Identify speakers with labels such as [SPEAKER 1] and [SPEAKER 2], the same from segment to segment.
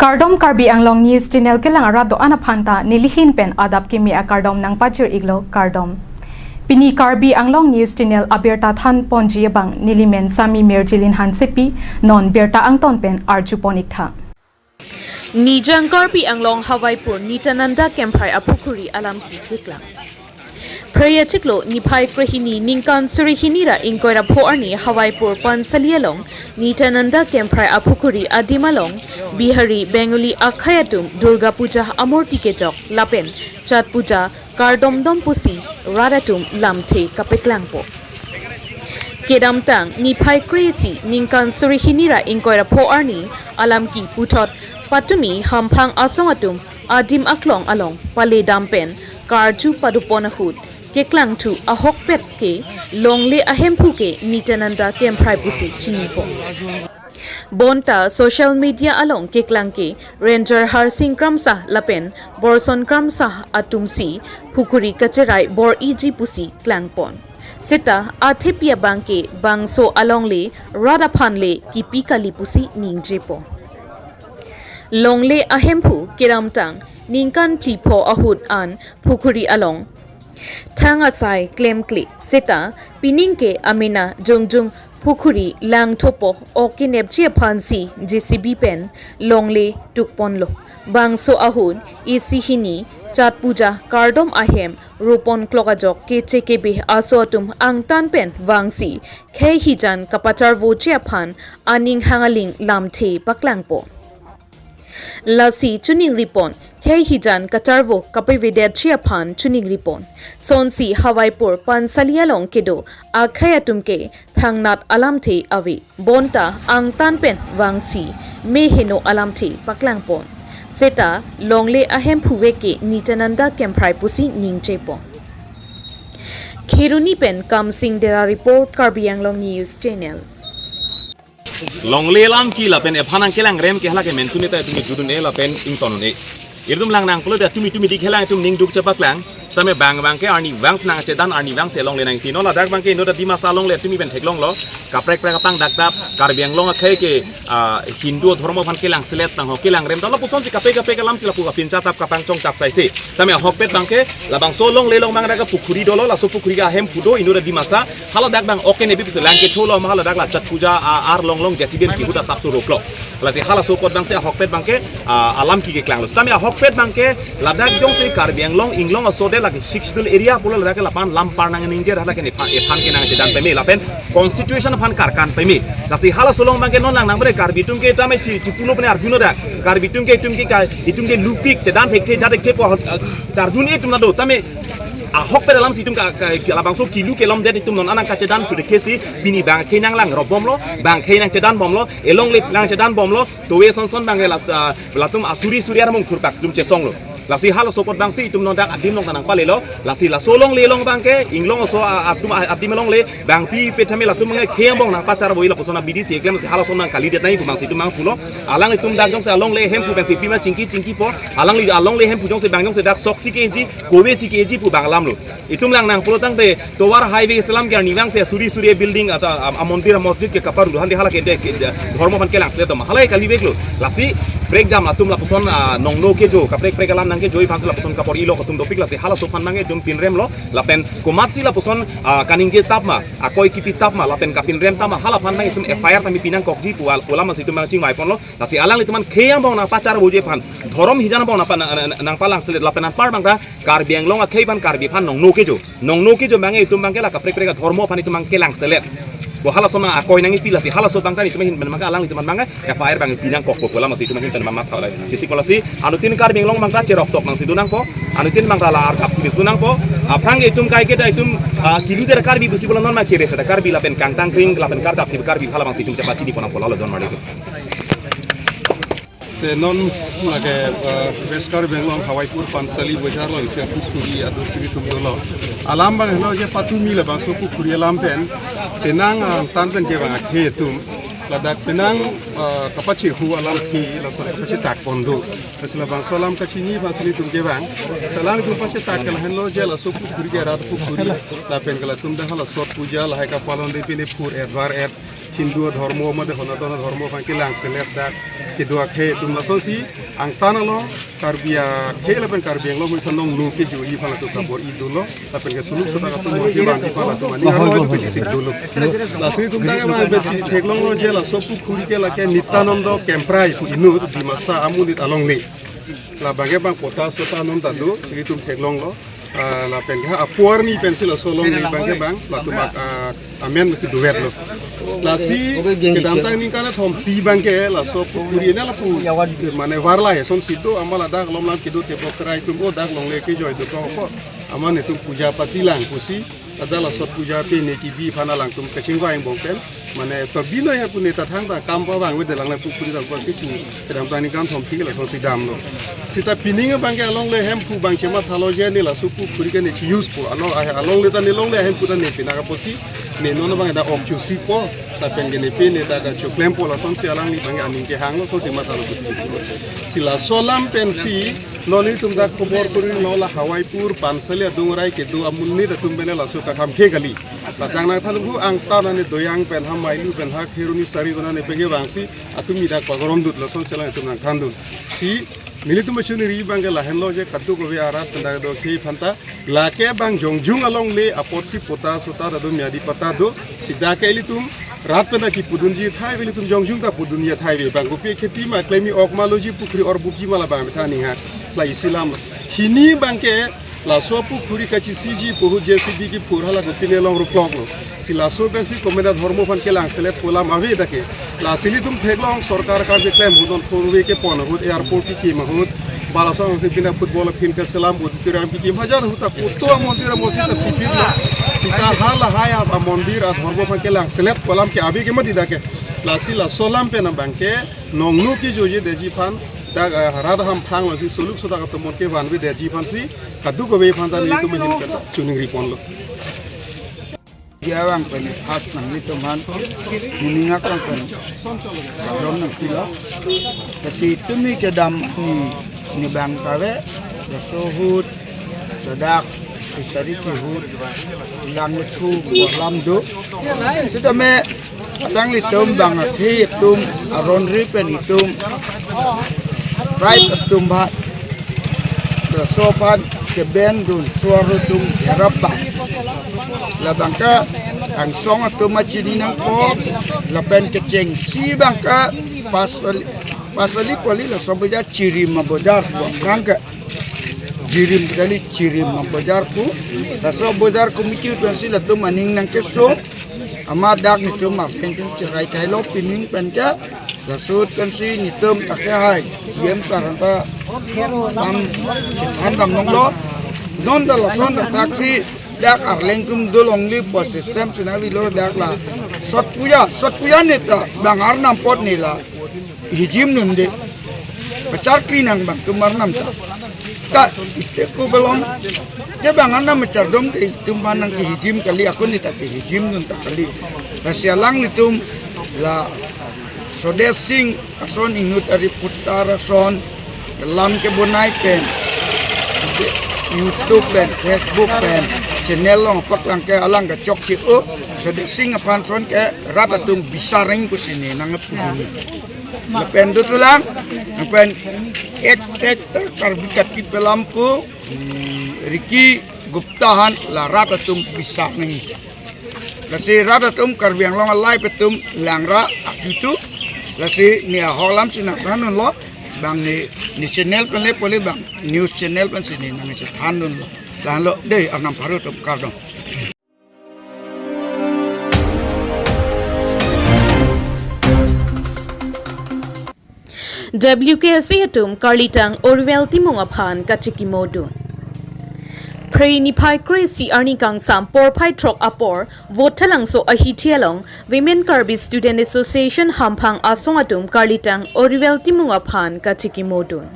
[SPEAKER 1] Kardom Karbi Anglong News Channel kelang arado anaphanta nilihin pen adap kimi a kardom nang pachur iglo kardom. Pini Karbi Anglong News Channel abirta than ponji bang nilimen sami merjilin hansepi non berta angton pen arjuponik tha.
[SPEAKER 2] Nijang Karbi Anglong Hawaipur Nitananda Kemprai Apukuri alam kiklang. Prayer Chiklo Nipai Krahini Ninkan Surihinira Inkoira Poarni Hawaipur Pansalialong Nitananda Kemprai Apukuri Adimalong Bihari Bengali Akhayatum Durga Puja Amorti Kejok Lapen Chat Puja Kardomdom Pusi Radatum Lamte Kapeklangpo Kedamtang Nipai Kresi Ninkan Surihinira Inkoira Poarni Alamki Putot Patumi Hampang Asongatum Adim Aklong Along Pale Dampen Karju Paduponahut Keklang tu ahok pet ke longle ahempu ke Nitananda Kemprai Pusi Chinipo. Bonta social media along keklang ke Ranger Harsing Kramsa Lapen Borson Kramsa Atumsi Pukuri Kacerai Bor Iji Pusi Klangpon. Seta Athepia Bangke Bangso Alongle Radapanle Kipikali Pusi Ningjepo. Longle ahempu Kiramtang Ninkan Pipo Ahud An Pukuri Along Tang ASAI claim kli seta piningke amina jongjung pukuri lang topo o kinepchia phansi JCB pen longle tukponlo bangso ahun isihini chat puja kardom ahem rupon klokajok ke chekebe asotum ang tan pen wangsi khei hijan kapachar vochia phan aning hangaling lamthe paklangpo Lasi chuning ripon Kei hijan katarvo kapividet chia phan chuning ripon Sonsi Hawaipur Pansalialong kedo Akhayatumke thangnat alamte avi Bonta ang tanpen wangsi meheno alamte paklangpon Seta longle ahem phuweke Nitananda Kemprai Pusi ningchepon Kheruni pen Kamsing Dera report Karbi Anglong News Channel
[SPEAKER 3] Longle lam ki la pen APHAN kelang rem ke hala ke mentune ta tumi judun e la pen ingtonone irdum lang nang polo da tumi dik hela tum ning duk cepak lang same bang ke arni wangs nang cedan arni wangs elong le nang tino la dak bang ke no da dima salong le tumi ben theklong lo kaprek prek pang dak tap Karbi Anglong khe ke Hindu dhormo phan kelang selet tang ho kelang rem dalo puson si kape lam sila pu kapin chatap kapang chong chap sai se tame hokpet bang ke la bang solong le long bang da ka pukuri dolo la so pukuri ga hem pudo ino da dima sa hala dak bang oke ne bi pis lang ke tholo ma hala dak la chat puja ar long long jesiben ki buda sapso roklo la si hala so pot bang se hokpet bang ke alam ki ke klang lo tame hokpet bang ke la dak jong se Karbi Anglong inglong so de lagi sixdul area pula la dak la pan lampar nang ningjer hala ke ne APHAN ke nang jedan peme la pen constitution phan karkan peme la si hala solong bang ke non lang nang bre Karbi tum ke tame chipuno pene arjuno da Karbi tum ke itum ke lupik jedan thekte jadek te po charjun e tum na do tame ahok pe dalam situm ka labang so kilu ke lom det itum non anang ka cedan tu de kesi bini bang ke nang lang robom lo bang ke nang cedan bom lo elong le lang cedan bom lo to we son bang la tum asuri suriar mong kurpak dum chesong lo lasi hal sopot bang si itum non dak adim long tanang pale lo lasi la solong le long bang ke inglong so atum adim long le bang pi pe thame la tum ngai kheng bong nang pacar boi la posona bdc eklem si hal son nang kali det nai pu bang si tum mang pulo alang itum dak jong se along le hem pu bang si pima cingki po alang li along le hem pu jong se bang jong se dak sok si ke ji kowe si ke ji pu bang lam lo itum lang nang pulo tang de towar highway islam ke niwang se suri building ata mondir masjid ke kapar duhan di hala ke dhormo pan ke lang se to halai kali beklo lasi break jam atum la poson nongno ke jo kaprek prek alam nang ke joi phans la poson kapor ilo kotum dopik la se hala sofan mangi dum pin rem lo la pen komatsi la poson kaning je tap ma akoi kipi tap ma la pen kapin rem tama hala phan mangi tum fire tami pinang kokji pual pola ma situm ching mai pon lo la se alang lituman kheyang bong na pacar boje phan thorom hijan bong na nang palang selet la pen par bang da Karbi Anglong a khei ban Karbi phan nongno ke jo mangi tum bang ke la kaprek prek dhormo phan itum mang kelang selet bo hala soma akoi nangi pila si hala so bangkan itu mahin manga alang itu manga fire bang pinang kok pola masih itu mahin tan mamat kala sisi kolasi anutin Karbi Anglong mangta cerok tok nang sidunang po anutin mangta la ar thap tinis dunang po aprang itum kai ke itum kilu der Karbi busi bola non ma kire sa Karbi la pen kangtang kring la pen karta Karbi hala masih itum cepat cidi pona pola la don mari
[SPEAKER 4] non lage West Karbi Anglong Hawaipur Pansali Bajar lo isi pukuri atau siri tumdolo alam bang lo je patumi le bang so pukuri alam pen tenang tanpen ke bang ke tum ladak tenang kapachi hu alam ki la so kapachi tak pondo sila bang salam kachini basili tum ke bang salam tum kapachi tak kala hen lo je la so pukuri ke rat pukuri la pen kala tum dah la sot puja la ka palon de pine pur edwar Hindu dharma made Honatana dharma pan kilang seleb dak kedua khe tum la sosi ang tanalo karbia khe lapen karbiang lo musan nong nu ke ju i phala tu kabor idulo lapen ke suluk sota ka tum ke bandi phala tu mani aro ke jisik dulu lasri tum ta ma be theklong lo je la sopu khuri ke la ke nitanando kemprai pu inut di masa amunit along le la bage bang kota sota non tadu tum theklong lo la pen ha apuar ni pensil solong ni bang bang la tu mak amen mesti duet lo la si kedam tang ni kana thom ti bang ke la so puri na la pu mane warla he son situ amala dak lom lam kidu te pokrai tu go dak long le ke joy do ko amane tu puja patilang pusi adalah sot puja pe ne tv phana lang tum kaching wa ing bongken mane to bino ya pu ne ta thang ta kam pa bang we de lang la pu puri dal ko si pu kedam tang ni kan thom ti la so si dam lo sita pining bang ke along le hem pu bang chema thalo je ni la su pu puri ke ne chi use pu along le ta ni long le hem pu ta ne pina ka posi ne no bang da op chu si po ta pen ne pe ne da ga chu klem po la son si alang ni bang aning ke hang lo so si ma thalo pu sila solam pen si noni tum da kobor puri lo la hawai pur pansali adungrai ke du amunni da tum bene la su ka kham khe gali la dang na thalu bu ang ta na ne doyang pen ham mai lu pen ha kheruni sari gona ne pege wangsi atumi da pagorom dut la son sela tum na khandun si militum chuni ri bang la henlo je katu ko arat tanda do khi phanta la ke bang jongjung along le apot si pota sota da do myadi pata do sida ke litum rat pena ki pudunji thai veli tum jongjung ta pudunya thai ve bang gopi kheti ma klemi okmaloji pukri or buki mala bang thani ha la islam hini bangke la so pukuri kachi siji pohu jcb ki purhala gopi ne long ruklok lo sila so besi komeda dharmo fan ke lang selet kolam ave dake la sili tum theklong sarkar ka je claim hudon forwe ke pon hud airport ki mahut balasang se bina football fin ke salam hud tiram ki hajar huta kuto mondir mosjid ta pipir la sita hala haya a mondir a dharmo fan ke lang selet kolam ke ave ke madi dake la sila solam pe na bangke nongnu ki joje deji fan da rada ham phang lo si suluk soda ka tomon ke van we deji fan si kadu ko we fan ta ni tum hin ka chuning ripon lo
[SPEAKER 5] Giawang pen khas nang itu man mininga kan pen rom nang pila kasi tumi ke dam ni bang kale sohut sadak isari ki hut lang thu lam do sita me tang li tum bang thi tum aron ri pen itum right tum ba sopan ke ben dun suara tum herabang la bangka ang song at tumachini ng po la pen keceng si bangka pasali poli la sabaja cirim mabojar bangka jirim kali cirim mabojar pu la sabajar kumikir pensi la tum aning ng keso amadak ni tum marken tum cerai kailo pining penca la sud pensi ni tum takai siem saranta tam citan tam nonglo non da la son da taksi dak arleng kum dolong li po system sinawi lo dak la sot puya ne ta bangar nam pot ni la hijim nun de pacar klinang bang tumar nam ta te ko belong je bangar nam pacar dom ke tumban nang ki hijim kali aku ni ta ke hijim nun ta kali kasialang ni tum la sodesing ason inut ari putara son lam ke bonai pen YouTube pen Facebook pen channel long paklang ke alang ke chok si sodek sing apan son ke rata tum bisaring ku sini nang puduni lepen du tulang pen ek karbikat ki pelampu Riki Guptahan la rata tum bisaring kasi rata tum karbiang long alai petum langra akitu kasi ni holam sinak ranun lo bang ni channel pen le pole bang news channel pen sini nang cethanun lo dan lo dei arnam paru tum kardong
[SPEAKER 2] WKSA atum Karlitang ORIWEL TIMUNG APHAN CHIKIMO dun Pray ni pai crazy arni kang sam por pai trok apor vote talang so ahitialong Women Karbi Student Association hampang asong atum Karlitang ORIWEL TIMUNG APHAN CHIKIMO dun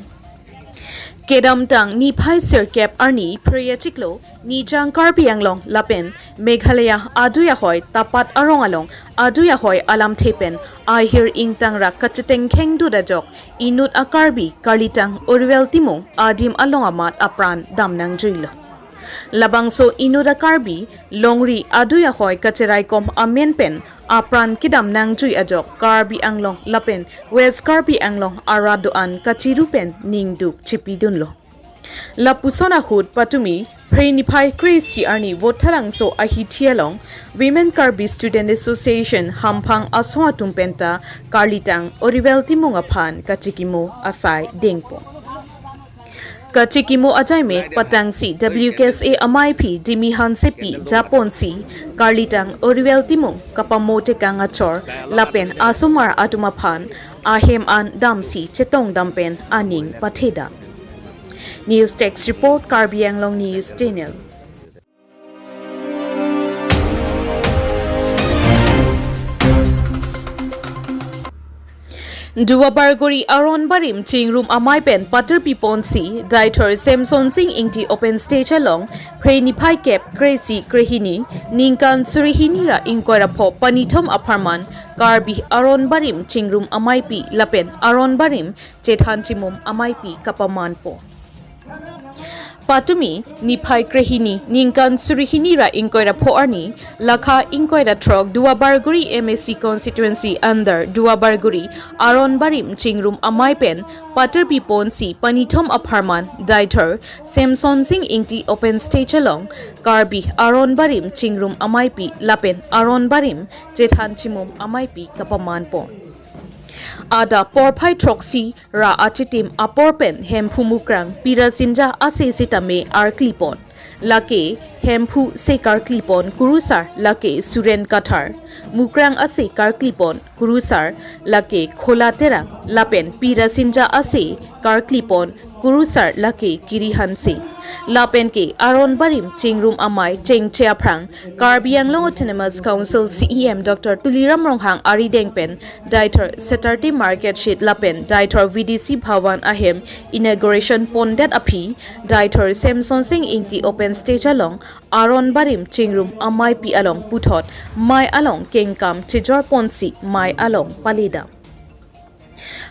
[SPEAKER 2] Kedam tang ni pai sirkep arni prayer chiklo ni jang Karbi anglong lapen Meghalaya aduya hoy tapat arong along aduya hoy alam thepen I hear ing tang rak kacheteng kheng du da jok inut a Karbi Karlitang ORIWEL TIMUNG adim along amat apran damnang juilo labangso inoda karbi longri aduya hoy kacherai kom amen pen apran kidam nangjui ajok karbi anglong lapen west karbi anglong aradu an kachiru pen ningduk chipidun lo lapusona hud patumi Prenify Crazy Arni Votalang so Ahitialong Women Karbi Student Association Hampang Aswa Tumpenta Karlitang ORIWEL TIMUNG APHAN CHIKIMO ASAI DENG CHIKIMO Ajaime Patangsi WKSA MIP Dimihan Sepi Japonsi Karlitang ORIWEL TIMUNG Kapamote Kangachor Lapen Asumar Atumaphan Ahem An Damsi Chetong Dampen Aning Patheda News Text Report Karbi Anglong News Channel. Dua Bargori Aron Barim Ching Room Amai Pen Pater Piponsi Dieter Samson Sing Ingti Open Stage Along Preni Pai Kep Crazy Krehini Ninkan Surihinira Inquira Pop Panitom Aparman Karbi Aron Barim Ching Room Amai Pi Lapen Aron Barim Chethan Chimum Amai Pi Kapaman Po Patumi Nipai Krehini Ninkan Surihinira Inquira Poarni Lakha Inquira Trog Dua Barguri MSC constituency under Dua Barguri Aron Barim Chingrum Amaipen Pater Piponsi Panitom Aparman Dieter Samson Sing Ingti Open Stage Along Karbi Aron Barim Chingrum Amaipi Lapen Aron Barim Jethan Chimum Amaipi Kapaman Po Ada porpai troksi ra achitim aporpen hempumukrang pirasinja ase sitame arklipon lake hempu se karklipon kurusar lake suren kathar mukrang ase karklipon kurusar lake kholaterang lapen pirasinja ase karklipon kurusar lake kirihanse lapen ke Aron Barim Chingrum Amai Cheng Cheaprang Karbi Anglong Autonomous Council CEM Dr. Tuliram Ronghang Ari Dengpen Dieter Saturday Market Sheet Lapen Dieter VDC Bhawan Ahem Inauguration Pondet Api Dieter Samson Sing Ingti Open Stage Along Aron Barim Chingrum Amai Pi Along Puthot Mai Along Kengkam Chijor Ponsi Mai Along Palida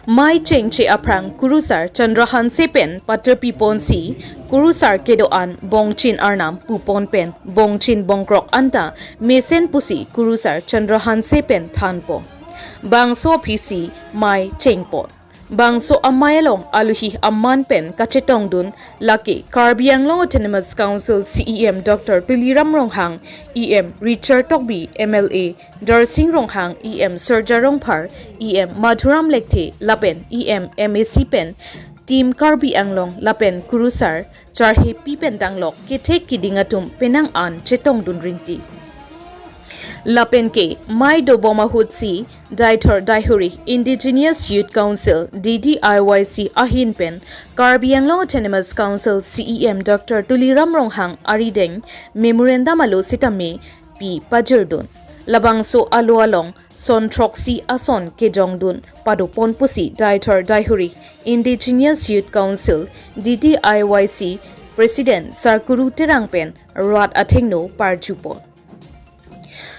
[SPEAKER 2] Mai Cheng Che Aprang Kurusar Chandrahan Sepen Pater Piponsi Kurusar Kedoan Bongchin Arnam Pupon Pen Bongchin Bongkrok Anta Mesen Pusi Kurusar Chandrahan Sepen Thanpo Bangso PC Mai Chengpot Bangso Amayalong Aluhi Amman Pen Kachetong Dun Laki Karbi Anglong Autonomous Council CEM Dr. Tuliram Ronghang EM Richard Tokbi MLA Darsing Ronghang EM Serja Rongpar EM Madhuram Lekte Lapen EM MAC Pen Team Karbi Anglong Lapen Kurusar Charhe Pipen Danglok Ketek Kidingatum Penang An Chetong Dun Rinti Lapen ke Mai Doboma Hutsi Dieter Daihuri Indigenous Youth Council DDIYC Ahin Pen Karbi Anglong Autonomous Council CEM Dr. Tuliram Ronghang Arideng Memorandum Alo Sitame Pi Pajerdun Labangso Alo Along Son Troxy Ason Kejongdun Padopon Pusi Dieter Daihuri Indigenous Youth Council DDIYC President Sarkuru Terangpen Rat Athengno Parjupon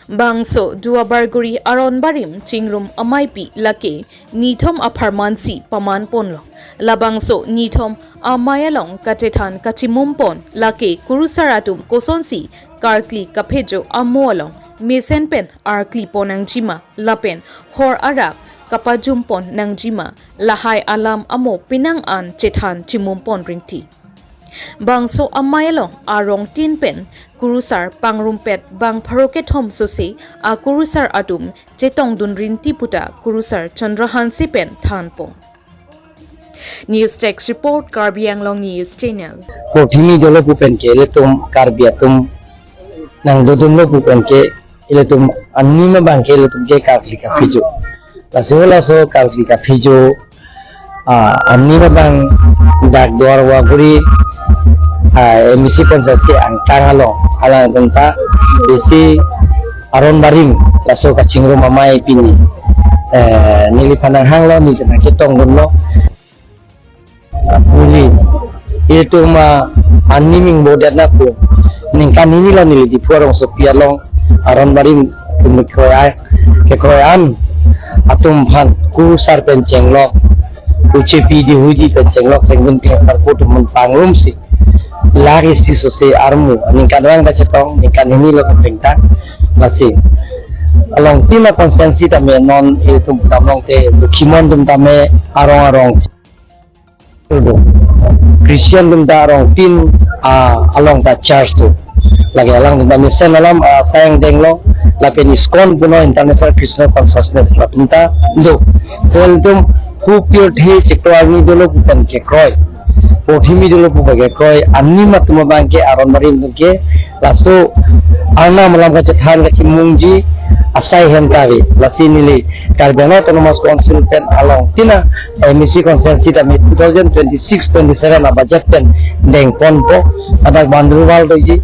[SPEAKER 2] Bangso Dua Barguri Aron Barim Chingrum Amaipi Lake Nithom Aparmansi Paman Ponlo Labangso Nithom Amayalong Katethan Kachimumpon Lake Kurusaratum Kosonsi Karkli Kapejo Amoalong Mesenpen Arkli Ponangjima Lapen Hor Arak Kapajumpon Nangjima Lahai Alam Amo Pinang An Chethan Chimumpon Ringti Bangso Amayalong Arong Tinpen Kurusar Pangrumpet Bang Paroket Hom Sose A Kurusar Atum Chetong Dun Rinti Puta Kurusar Chandrahan Sipen Thanpo News Text Report Karbi Anglong News Channel
[SPEAKER 6] Pini Jolo Pupen ke Letum Karbi Atum Nang Dodum Lo Pupen ke Letum Anima Bangke Letum ke Karslika Fijo Lasola So Karslika Fijo Anima Bang Jak Dwar Waguri emisi konsesi angkang alang tenta isi Aron Barim laso kacingro mamai pini nili panang hang lo ni tena ketong gunno puli itu ma animing bodat na po ningkan ini lo nili di puarong sopia long Aron Barim kekroyan atum pan kurusar penceng lo ucepi di huji penceng lo tenggun tiang sarpo tumun pangrum si lagi si sose armu ni kadang baca tong ni kan ini lo pengtang masih along tima konsensi tame non itu tamong te kimon dum tame arong Christian dum ta arong tin along ta church tu lagi alang dum tame sen alam sayang denglo lapen iskon puno international Christian consciousness la tunta do sel dum who pure the chekwani dolo putan ke kroy Pohimi dulu pubagai koi ani matuma bangke aron marim bangke lasu ana malam kecetahan ke CHIKIMO ASAI hentawi lasi nili karbona autonomous consultant along tina emisi konsensi tami 2026-27 na budget ten DENG PON po adak bandruwal doji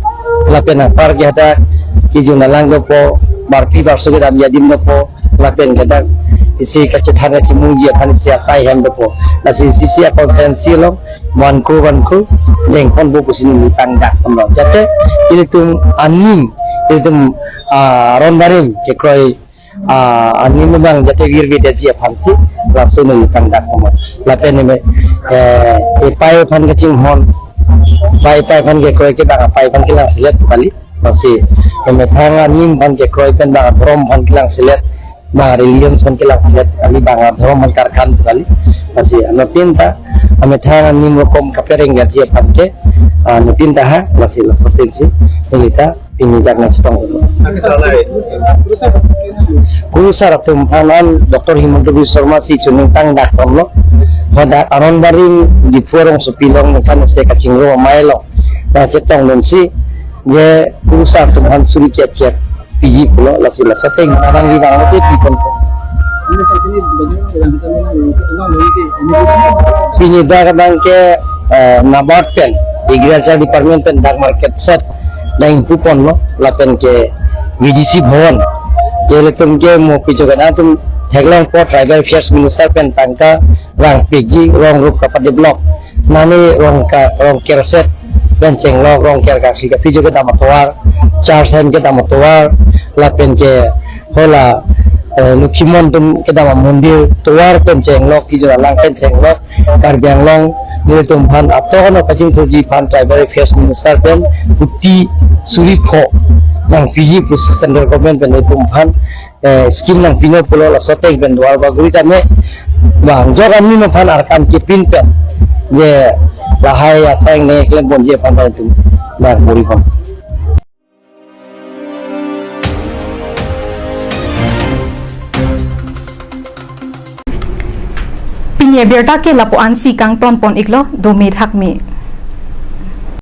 [SPEAKER 6] lapen par kita kijun nalang po barki barso kita menjadi po lapen kita isi kecetahan ke CHIKIMO akan isi ASAI hem po lasi sisi konsensi lo wanku DENG PON buku sini mitangdak pemlo jadi itu anim itu rondarim kekroi anim memang jadi girgi deji APHAN langsung mitangdak pemlo lapen ini pai APHAN kecing hon pai APHAN kekroi ke bang pai APHAN kilang selet kali masih memang anim pan kekroi kan bang rom pan kilang selet bang religion pan kilang selet kali bang rom mengkarkan kali masih anotin ta ametang nim rokom kapering ya dia pante nutin taha masih seperti sih kita ini jangan setong guru sarap tumpanan Dr. Himantri Sharma si cuning tang dak tomlo pada aron barin di forong supilong kan se kacingro mailo da setong nunsi ye guru sarap tumpan suri kiat piji pulo lasi lasateng arang di bang mati pipon Pinida kadang ke nabarten agriculture department dan dark market set lain pupon no lapen ke VDC bhawan jadi tum ke mo pijo kana tum theglang po tribal affairs minister pen tangka rang PG rong rup kapat develop nani rong kerset dan cenglok rong ker kasi ka pijo kita matwar charge hand kita matwar lapen ke hola Lukimon tum kita mundir tuar penceng lok itu lang penceng lok karbiang long nilai tumpan atau kan kacing puji pan tribal affairs minister pen putih suripo nang PG pusat central government pen tumpan skim nang pino pulau lasoteng pen dua bagui tame bang jokan ni mempan arkan kipinta je lahai asang ne klem bon je pan itu nak boripon
[SPEAKER 1] Pinya berta ke lapuan si kang ton pon iklo do me thak me